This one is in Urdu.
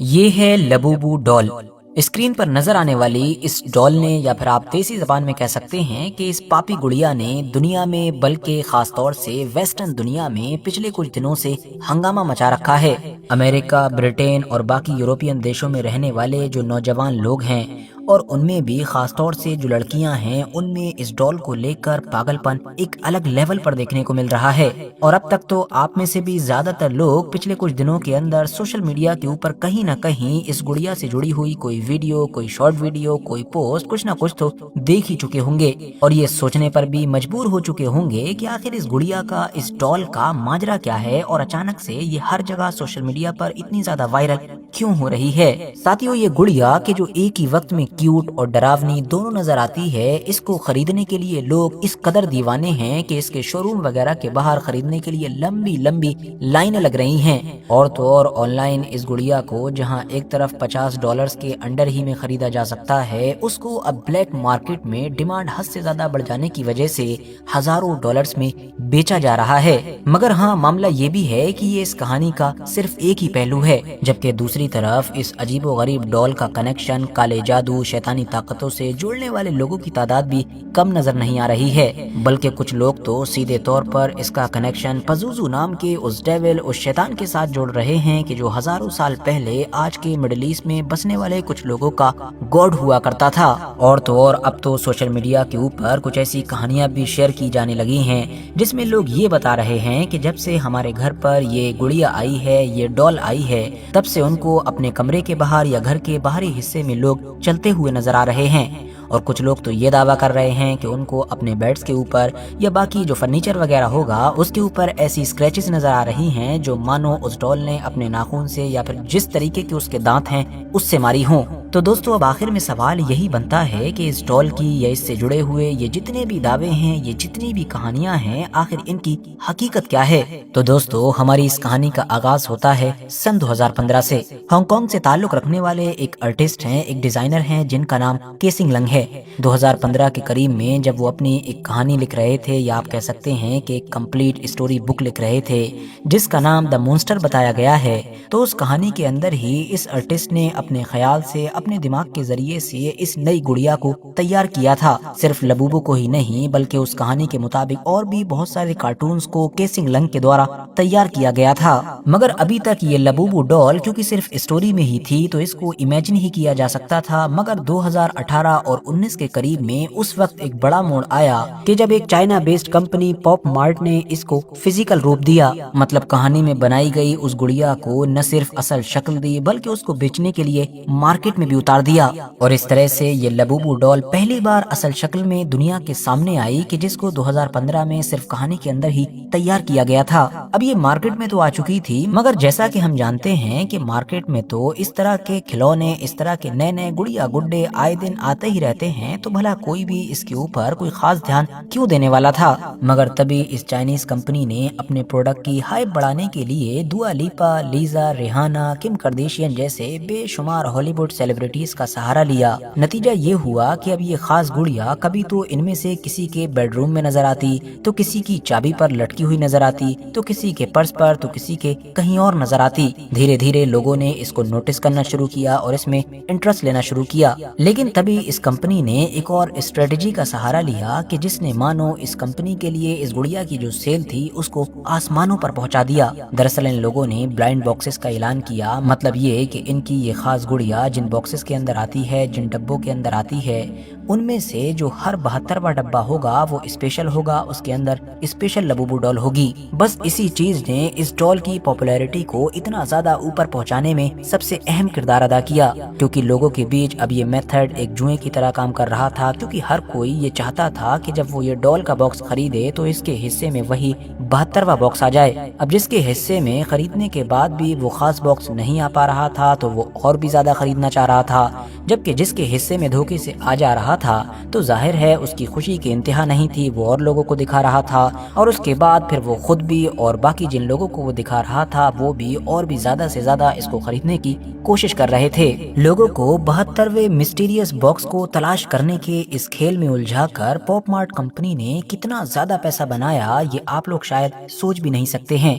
یہ ہے لبوبو ڈال۔ اسکرین پر نظر آنے والی اس ڈال نے، یا پھر آپ دیسی زبان میں کہہ سکتے ہیں کہ اس پاپی گڑیا نے دنیا میں، بلکہ خاص طور سے ویسٹرن دنیا میں پچھلے کچھ دنوں سے ہنگامہ مچا رکھا ہے۔ امریکہ، برٹین اور باقی یورپین دیشوں میں رہنے والے جو نوجوان لوگ ہیں، اور ان میں بھی خاص طور سے جو لڑکیاں ہیں، ان میں اس ڈال کو لے کر پاگل پن ایک الگ لیول پر دیکھنے کو مل رہا ہے۔ اور اب تک تو آپ میں سے بھی زیادہ تر لوگ پچھلے کچھ دنوں کے اندر سوشل میڈیا کے اوپر کہیں نہ کہیں اس گڑیا سے جڑی ہوئی کوئی ویڈیو، کوئی شارٹ ویڈیو، کوئی پوسٹ، کچھ نہ کچھ تو دیکھ ہی چکے ہوں گے، اور یہ سوچنے پر بھی مجبور ہو چکے ہوں گے کہ آخر اس گڑیا کا، اس ڈال کا ماجرا کیا ہے، اور اچانک سے یہ ہر جگہ سوشل میڈیا پر اتنی زیادہ وائرل کیوں ہو رہی ہے۔ ساتھیو، یہ گڑیا کہ جو ایک ہی وقت میں کیوٹ اور ڈراونی دونوں نظر آتی ہے، اس کو خریدنے کے لیے لوگ اس قدر دیوانے ہیں کہ اس کے شو روم وغیرہ کے باہر خریدنے کے لیے لمبی لمبی لائنیں لگ رہی ہیں۔ اور تو اور آن لائن اس گڑیا کو جہاں ایک طرف $50 کے انڈر ہی میں خریدا جا سکتا ہے، اس کو اب بلیک مارکیٹ میں ڈیمانڈ حد سے زیادہ بڑھ جانے کی وجہ سے ہزاروں ڈالرز میں بیچا جا رہا ہے۔ مگر ہاں، معاملہ یہ بھی ہے کہ یہ اس کہانی کا صرف ایک ہی پہلو ہے، جبکہ دوسری طرف اس عجیب و غریب ڈال کا کنیکشن کالے جادو، شیطانی طاقتوں سے جوڑنے والے لوگوں کی تعداد بھی کم نظر نہیں آ رہی ہے، بلکہ کچھ لوگ تو سیدھے طور پر اس کا کنیکشن پزوزو نام کے اس ڈیول، اس شیطان کے ساتھ جوڑ رہے ہیں کہ جو ہزاروں سال پہلے آج کے مڈل ایسٹ میں بسنے والے کچھ لوگوں کا گاڈ ہوا کرتا تھا۔ اور تو اور اب تو سوشل میڈیا کے اوپر کچھ ایسی کہانیاں بھی شیئر کی جانے لگی ہیں جس میں لوگ یہ بتا رہے ہیں کہ جب سے ہمارے گھر پر یہ گڑیا آئی ہے، یہ ڈال آئی ہے، تب سے ان کو اپنے کمرے کے باہر یا گھر کے باہری حصے میں لوگ چلتے ہوئے نظر آ رہے ہیں۔ اور کچھ لوگ تو یہ دعویٰ کر رہے ہیں کہ ان کو اپنے بیڈز کے اوپر یا باقی جو فرنیچر وغیرہ ہوگا اس کے اوپر ایسی اسکریچز نظر آ رہی ہیں جو مانو اس ڈال نے اپنے ناخن سے یا پھر جس طریقے کے اس کے دانت ہیں اس سے ماری ہوں۔ تو دوستو، اب آخر میں سوال یہی بنتا ہے کہ اس ڈال کی یا اس سے جڑے ہوئے یہ جتنے بھی دعوے ہیں، یہ جتنی بھی کہانیاں ہیں، آخر ان کی حقیقت کیا ہے؟ تو دوستو، ہماری اس کہانی کا آغاز ہوتا ہے سن 2015 سے۔ ہانگ کانگ سے تعلق رکھنے والے ایک آرٹسٹ ہیں، ایک ڈیزائنر ہیں جن کا نام کیسنگ لنگ ہے۔ 2015 کے قریب میں جب وہ اپنی ایک کہانی لکھ رہے تھے، یا آپ کہہ سکتے ہیں کہ ایک کمپلیٹ اسٹوری بک لکھ رہے تھے جس کا نام دا مونسٹر بتایا گیا ہے، تو اس کہانی کے اندر ہی اس آرٹسٹ نے اپنے خیال سے، اپنے دماغ کے ذریعے سے اس نئی گڑیا کو تیار کیا تھا۔ صرف لبوبو کو ہی نہیں، بلکہ اس کہانی کے مطابق اور بھی بہت سارے کارٹونز کو کیسنگ لنگ کے دوارا تیار کیا گیا تھا۔ مگر ابھی تک یہ لبوبو ڈال کیونکہ صرف اسٹوری میں ہی تھی تو اس کو امیجن ہی کیا جا سکتا تھا، مگر 2018 اور 19 کے قریب میں اس وقت ایک بڑا موڑ آیا کہ جب ایک چائنا بیسڈ کمپنی پاپ مارٹ نے اس کو فزیکل روپ دیا، مطلب کہانی میں بنائی گئی اس گڑیا کو نہ صرف اصل شکل دی بلکہ اس کو بیچنے کے لیے مارکیٹ میں بھی اتار دیا، اور اس طرح سے یہ لبوبو ڈال پہلی بار اصل شکل میں دنیا کے سامنے آئی کہ جس کو 2015 میں صرف کہانی کے اندر ہی تیار کیا گیا تھا۔ اب یہ مارکیٹ میں تو آ چکی تھی، مگر جیسا کہ ہم جانتے ہیں کہ مارکیٹ میں تو اس طرح کے کھلونے، اس طرح کے نئے نئے گڑیا گڈے آئے دن آتے ہی رہتے ہیں، تو بھلا کوئی بھی اس کے اوپر کوئی خاص دھیان کیوں دینے والا تھا؟ مگر تبھی اس چائنیز کمپنی نے اپنے پروڈکٹ کی ہائپ بڑھانے کے لیے دوا لیپا، لیزا، ریحانہ، کم کردیشین جیسے بے شمار ہالی ووڈ سیلیبریٹیز کا سہارا لیا۔ نتیجہ یہ ہوا کہ اب یہ خاص گڑیا کبھی تو ان میں سے کسی کے بیڈ روم میں نظر آتی، تو کسی کی چابی پر لٹکی ہوئی نظر آتی، تو کسی کے پرس پر، تو کسی کے کہیں اور نظر آتی۔ دھیرے دھیرے لوگوں نے اس کو نوٹس کرنا شروع کیا اور اس میں انٹرسٹ لینا شروع کیا، لیکن تبھی اس کمپنی نے ایک اور اسٹریٹجی کا سہارا لیا کہ جس نے مانو اس کمپنی کے لیے اس گڑیا کی جو سیل تھی اس کو آسمانوں پر پہنچا دیا۔ دراصل ان لوگوں نے بلائنڈ باکسز کا اعلان کیا، مطلب یہ کہ ان کی یہ خاص گڑیا جن باکسز کے اندر آتی ہے، جن ڈبوں کے اندر آتی ہے، ان میں سے جو ہر 72واں ڈبہ ہوگا وہ اسپیشل ہوگا، اس کے اندر اسپیشل لبوبو ڈال ہوگی۔ بس اسی چیز نے اس ڈال کی پاپولیرٹی کو اتنا زیادہ اوپر پہنچانے میں سب سے اہم کردار ادا کیا، کیونکہ لوگوں کے بیچ اب یہ میتھڈ ایک جوئیں کی طرح کام کر رہا تھا، کیونکہ ہر کوئی یہ چاہتا تھا کہ جب وہ یہ ڈال کا باکس خریدے تو اس کے حصے میں وہی 72واں باکس آ جائے۔ اب جس کے حصے میں خریدنے کے بعد بھی وہ خاص باکس نہیں آ پا رہا تھا تو وہ اور بھی زیادہ خریدنا چاہ رہا تھا، جبکہ جس کے حصے میں دھوکے سے آ جا رہا تھا تو ظاہر ہے اس کی خوشی کی انتہا نہیں تھی، وہ اور لوگوں کو دکھا رہا تھا، اور اس کے بعد پھر وہ خود بھی اور باقی جن لوگوں کو وہ دکھا رہا تھا وہ بھی اور بھی زیادہ سے زیادہ اس کو خریدنے کی کوشش کر رہے تھے۔ لوگوں کو 72ویں مسٹیریس باکس کو تلاش کرنے کے اس کھیل میں الجھا کر پاپ مارٹ کمپنی نے کتنا زیادہ پیسہ بنایا یہ آپ لوگ شاید سوچ بھی نہیں سکتے ہیں۔